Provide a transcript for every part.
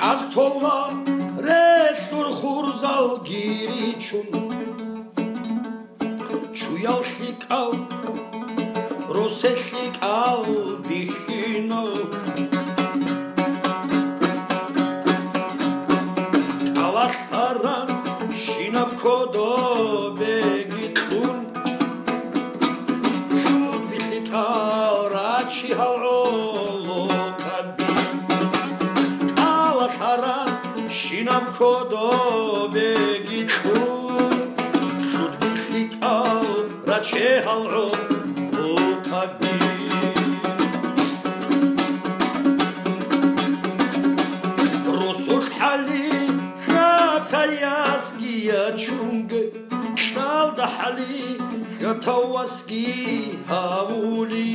კასთოლა რესტურ ხურზალ გირიჩუნ ჩუიალში კალ როსეში კალ ბიხინო კალაშარან შინაფქოდო ბეგიტუნ შუდ ბიხიკა რაჩი ჰალო კაბი კალაშარან შინაფქოდო ბეგიტუნ შუდ ბიხიკა რაჩი ჰალო კაბი როსურჰალი ხათაიასგია ჩუნგე შალდაჰალი ხათავასგი ჰაული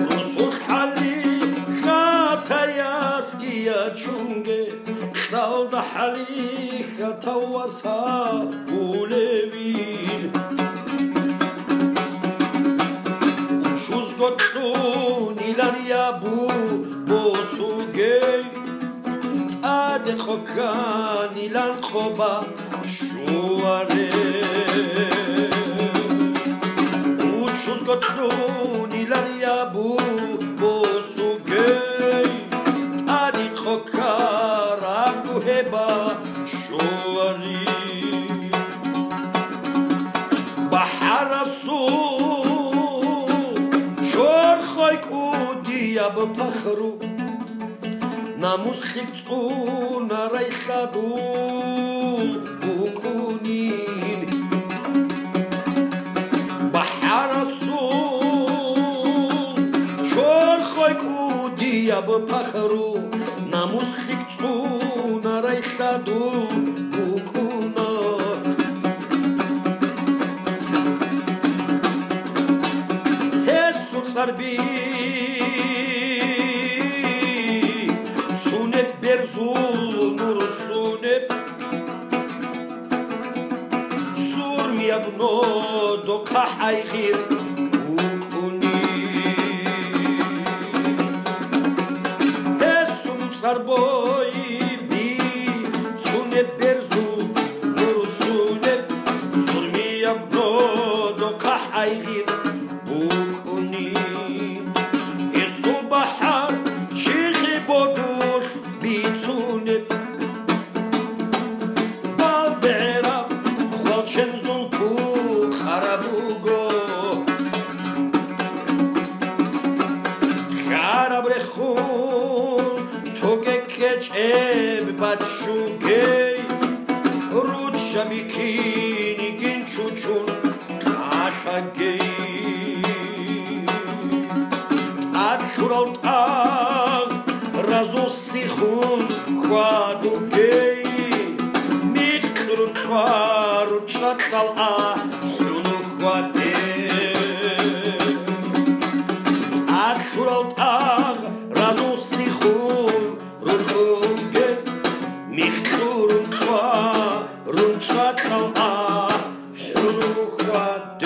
როსურჰალი ხათაიასგია ჩუნგე შალდაჰალი ხათავასა ულევინ უჩუზგოტუნ ილარიაბუ ბოსუგეი ადეხოკან ილანხობა შუარე უჩუზგოტუნ ილარიაბუ ბოსუგეი ადეხოკა რაგუჰება შუარი ბაჰარასუ ჩორხოიკუდია ბფახრუ ნამუსლიკ წუნა რაიხადუ უკუნინ ბაჰარასუ ჩორხოიკუდია ბფახრუ ნამუსლიკ წუნა რაიხადუ უკუნა ჰესუ წარბი სუნებ ბერზულ ნურსუნებ სურმიაბნო დოქაჰაიღირ უკუნი ესუნ წარბოიბი სუნებ ბერზულ ნურსუნებ სურმიაბნო დოქაჰაიღირ უკუნი ესუ ბაჰარ ჩიხი ბოდურ ბიცუნებ ბალბერა ხოჩენ ზულფუ ხარაბუგო ხარაბრეხულ თოგეკეჭებ ბაჩუგეი რუჩამიკინი გინჩუჩუნ კახაგეი ათროტა разусихун хвадугей михрун твару чатала хуну хваде ათროტა разусихун рутуге михрун твару чатала хуну хваде